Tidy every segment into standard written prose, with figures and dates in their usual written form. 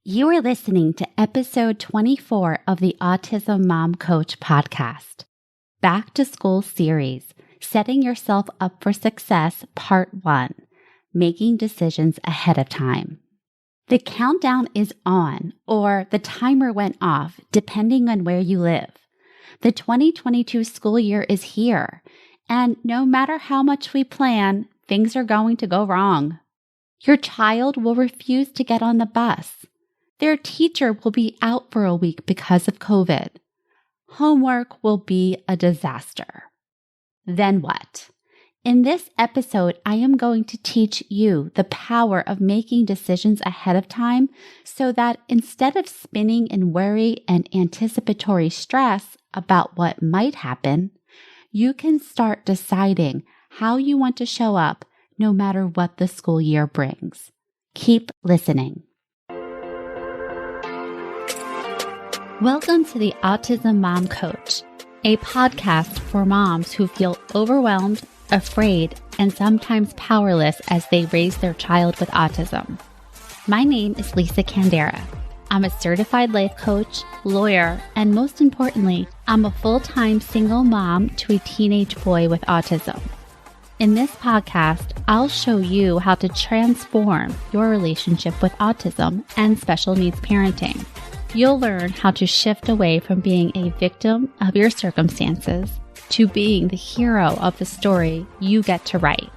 You are listening to episode 24 of the Autism Mom Coach podcast, Back to School series, Setting Yourself Up for Success, Part 1, Making Decisions Ahead of Time. The countdown is on, or the timer went off, depending on where you live. The 2022 school year is here, and no matter how much we plan, things are going to go wrong. Your child will refuse to get on the bus. Their teacher will be out for a week because of COVID. Homework will be a disaster. Then what? In this episode, I am going to teach you the power of making decisions ahead of time so that instead of spinning in worry and anticipatory stress about what might happen, you can start deciding how you want to show up no matter what the school year brings. Keep listening. Welcome to the Autism Mom Coach, a podcast for moms who feel overwhelmed, afraid, and sometimes powerless as they raise their child with autism. My name is Lisa Candera. I'm a certified life coach, lawyer, and most importantly, I'm a full-time single mom to a teenage boy with autism. In this podcast, I'll show you how to transform your relationship with autism and special needs parenting. You'll learn how to shift away from being a victim of your circumstances to being the hero of the story you get to write.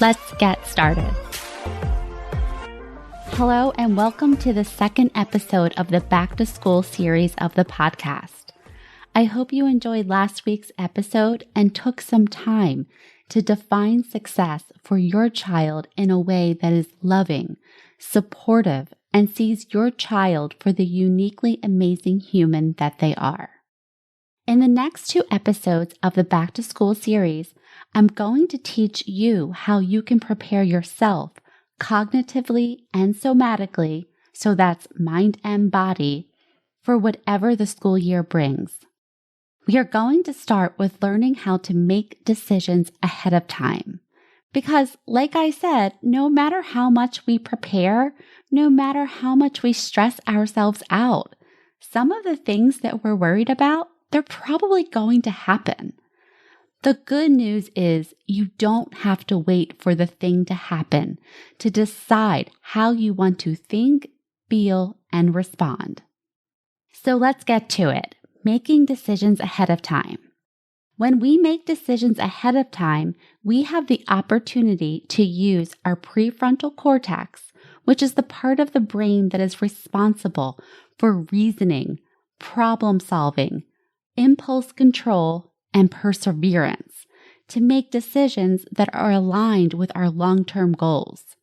Let's get started. Hello, and welcome to the second episode of the Back to School series of the podcast. I hope you enjoyed last week's episode and took some time to define success for your child in a way that is loving, supportive, and sees your child for the uniquely amazing human that they are. In the next two episodes of the Back to School series, I'm going to teach you how you can prepare yourself cognitively and somatically, so that's mind and body, for whatever the school year brings. We are going to start with learning how to make decisions ahead of time. Because, like I said, no matter how much we prepare, no matter how much we stress ourselves out, some of the things that we're worried about, they're probably going to happen. The good news is you don't have to wait for the thing to happen to decide how you want to think, feel, and respond. So let's get to it, making decisions ahead of time. When we make decisions ahead of time, we have the opportunity to use our prefrontal cortex, which is the part of the brain that is responsible for reasoning, problem solving, impulse control, and perseverance, to make decisions that are aligned with our long-term goals.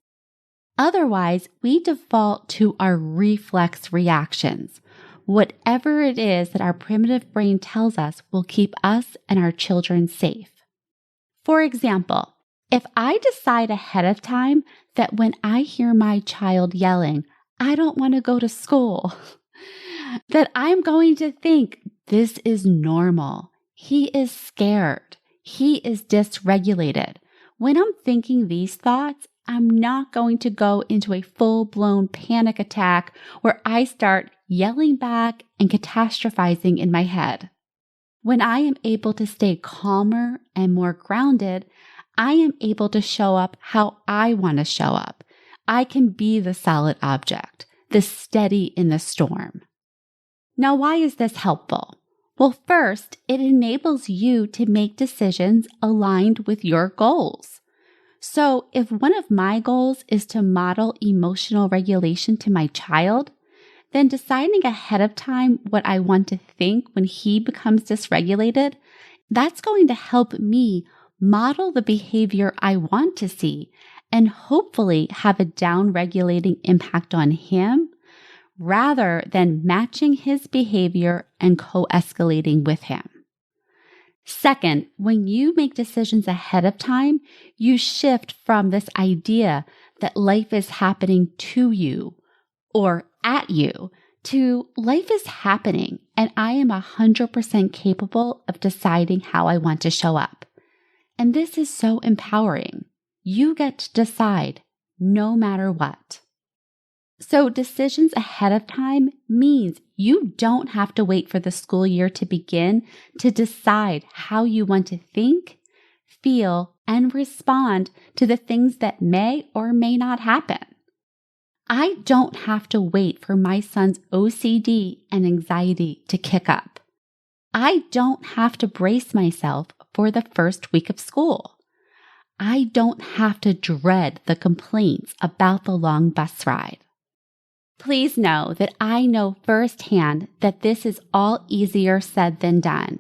Otherwise, we default to our reflex reactions. Whatever it is that our primitive brain tells us will keep us and our children safe. For example, if I decide ahead of time that when I hear my child yelling, I don't want to go to school, that I'm going to think this is normal. He is scared. He is dysregulated. When I'm thinking these thoughts, I'm not going to go into a full-blown panic attack where I start yelling back and catastrophizing in my head. When I am able to stay calmer and more grounded, I am able to show up how I want to show up. I can be the solid object, the steady in the storm. Now, why is this helpful? Well, first, it enables you to make decisions aligned with your goals. So if one of my goals is to model emotional regulation to my child, then deciding ahead of time what I want to think when he becomes dysregulated, that's going to help me model the behavior I want to see and hopefully have a down-regulating impact on him rather than matching his behavior and co-escalating with him. Second, when you make decisions ahead of time, you shift from this idea that life is happening to you or at you to life is happening and I am 100% capable of deciding how I want to show up. And this is so empowering. You get to decide no matter what. So decisions ahead of time means you don't have to wait for the school year to begin to decide how you want to think, feel, and respond to the things that may or may not happen. I don't have to wait for my son's OCD and anxiety to kick up. I don't have to brace myself for the first week of school. I don't have to dread the complaints about the long bus ride. Please know that I know firsthand that this is all easier said than done,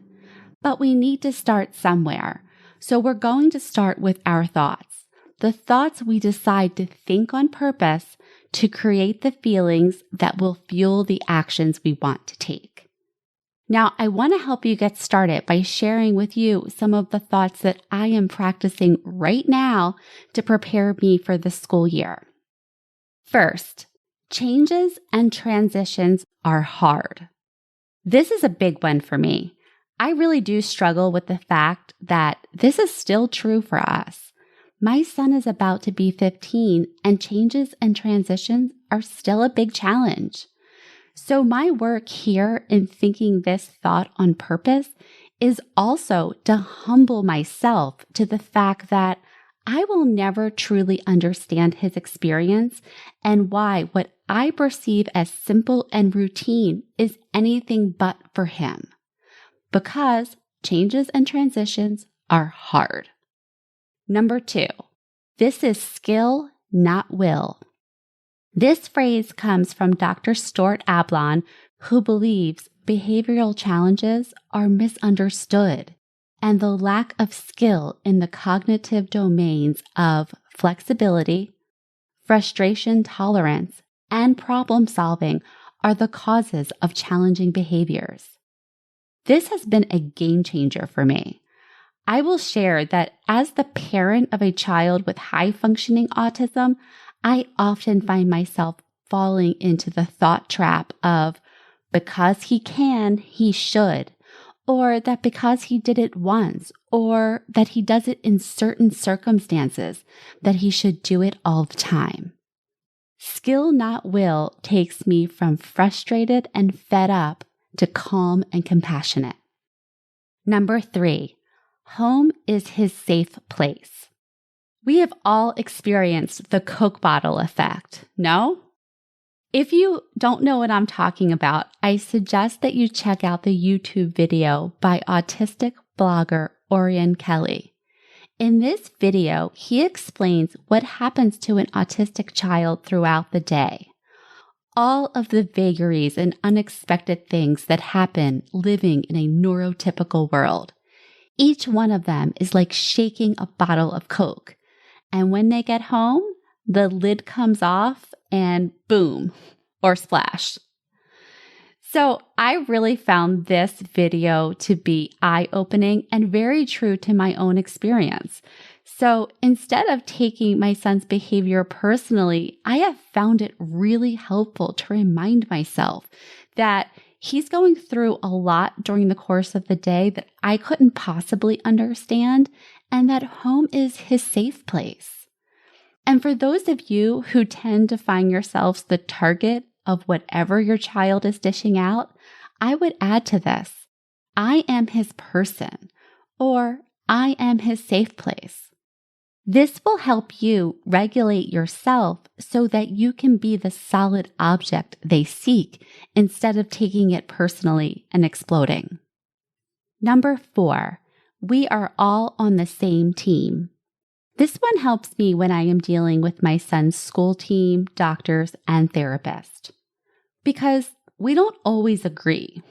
but we need to start somewhere. So we're going to start with our thoughts, the thoughts we decide to think on purpose to create the feelings that will fuel the actions we want to take. Now, I want to help you get started by sharing with you some of the thoughts that I am practicing right now to prepare me for the school year. First, changes and transitions are hard. This is a big one for me. I really do struggle with the fact that this is still true for us. My son is about to be 15, and changes and transitions are still a big challenge. So my work here in thinking this thought on purpose is also to humble myself to the fact that I will never truly understand his experience and why what I perceive as simple and routine is anything but for him. Because changes and transitions are hard. Number 2, this is skill, not will. This phrase comes from Dr. Stuart Ablon, who believes behavioral challenges are misunderstood and the lack of skill in the cognitive domains of flexibility, frustration tolerance, and problem solving are the causes of challenging behaviors. This has been a game changer for me. I will share that as the parent of a child with high functioning autism, I often find myself falling into the thought trap of because he can, he should, or that because he did it once, or that he does it in certain circumstances, that he should do it all the time. Skill, not will, takes me from frustrated and fed up to calm and compassionate. Number 3, home is his safe place. We have all experienced the Coke bottle effect, no? If you don't know what I'm talking about, I suggest that you check out the YouTube video by autistic blogger Orion Kelly. In this video, he explains what happens to an autistic child throughout the day. All of the vagaries and unexpected things that happen living in a neurotypical world. Each one of them is like shaking a bottle of Coke. And when they get home, the lid comes off and boom, or splash. So I really found this video to be eye-opening and very true to my own experience. So instead of taking my son's behavior personally, I have found it really helpful to remind myself that he's going through a lot during the course of the day that I couldn't possibly understand, and that home is his safe place. And for those of you who tend to find yourselves the target of whatever your child is dishing out, I would add to this, I am his person, or I am his safe place. This will help you regulate yourself so that you can be the solid object they seek instead of taking it personally and exploding. Number 4, we are all on the same team. This one helps me when I am dealing with my son's school team, doctors, and therapist. Because we don't always agree.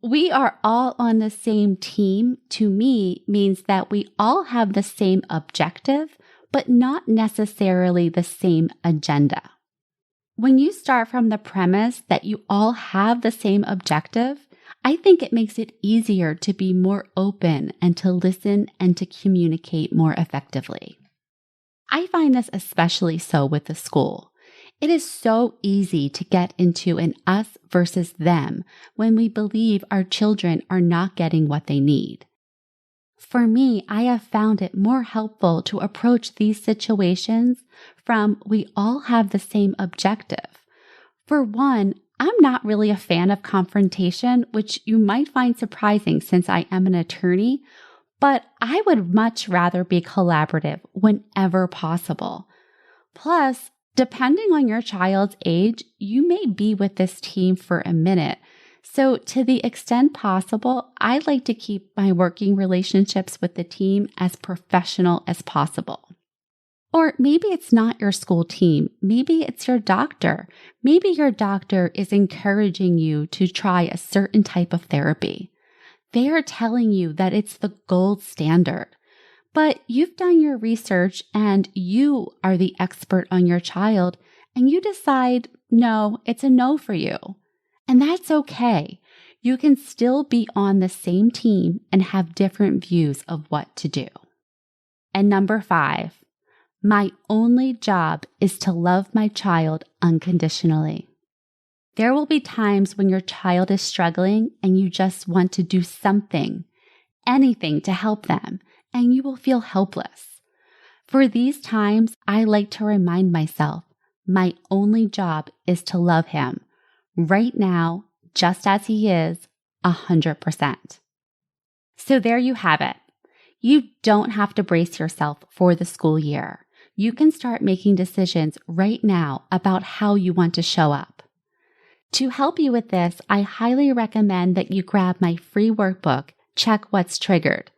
We are all on the same team, to me, means that we all have the same objective, but not necessarily the same agenda. When you start from the premise that you all have the same objective, I think it makes it easier to be more open and to listen and to communicate more effectively. I find this especially so with the school. It is so easy to get into an us versus them when we believe our children are not getting what they need. For me, I have found it more helpful to approach these situations from we all have the same objective. For one, I'm not really a fan of confrontation, which you might find surprising since I am an attorney, but I would much rather be collaborative whenever possible. Plus, depending on your child's age, you may be with this team for a minute. So to the extent possible, I like to keep my working relationships with the team as professional as possible. Or maybe it's not your school team. Maybe it's your doctor. Maybe your doctor is encouraging you to try a certain type of therapy. They are telling you that it's the gold standard. But you've done your research and you are the expert on your child, and you decide, no, it's a no for you. And that's okay. You can still be on the same team and have different views of what to do. And number 5, my only job is to love my child unconditionally. There will be times when your child is struggling and you just want to do something, anything to help them, and you will feel helpless. For these times, I like to remind myself, my only job is to love him right now, just as he is, 100%. So there you have it. You don't have to brace yourself for the school year. You can start making decisions right now about how you want to show up. To help you with this, I highly recommend that you grab my free workbook, Check What's Triggered.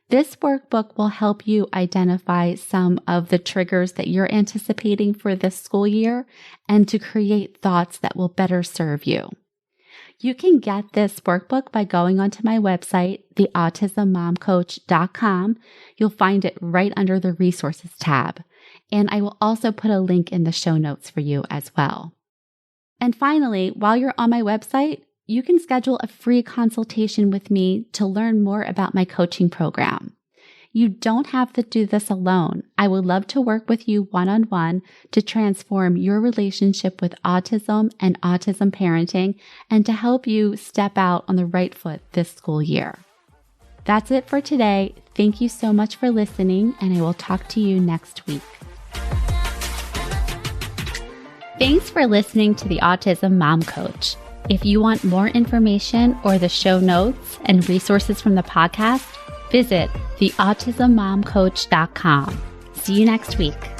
This workbook will help you identify some of the triggers that you're anticipating for this school year and to create thoughts that will better serve you. You can get this workbook by going onto my website, theautismmomcoach.com. You'll find it right under the resources tab. And I will also put a link in the show notes for you as well. And finally, while you're on my website, you can schedule a free consultation with me to learn more about my coaching program. You don't have to do this alone. I would love to work with you one-on-one to transform your relationship with autism and autism parenting and to help you step out on the right foot this school year. That's it for today. Thank you so much for listening, and I will talk to you next week. Thanks for listening to the Autism Mom Coach. If you want more information or the show notes and resources from the podcast, visit theautismmomcoach.com. See you next week.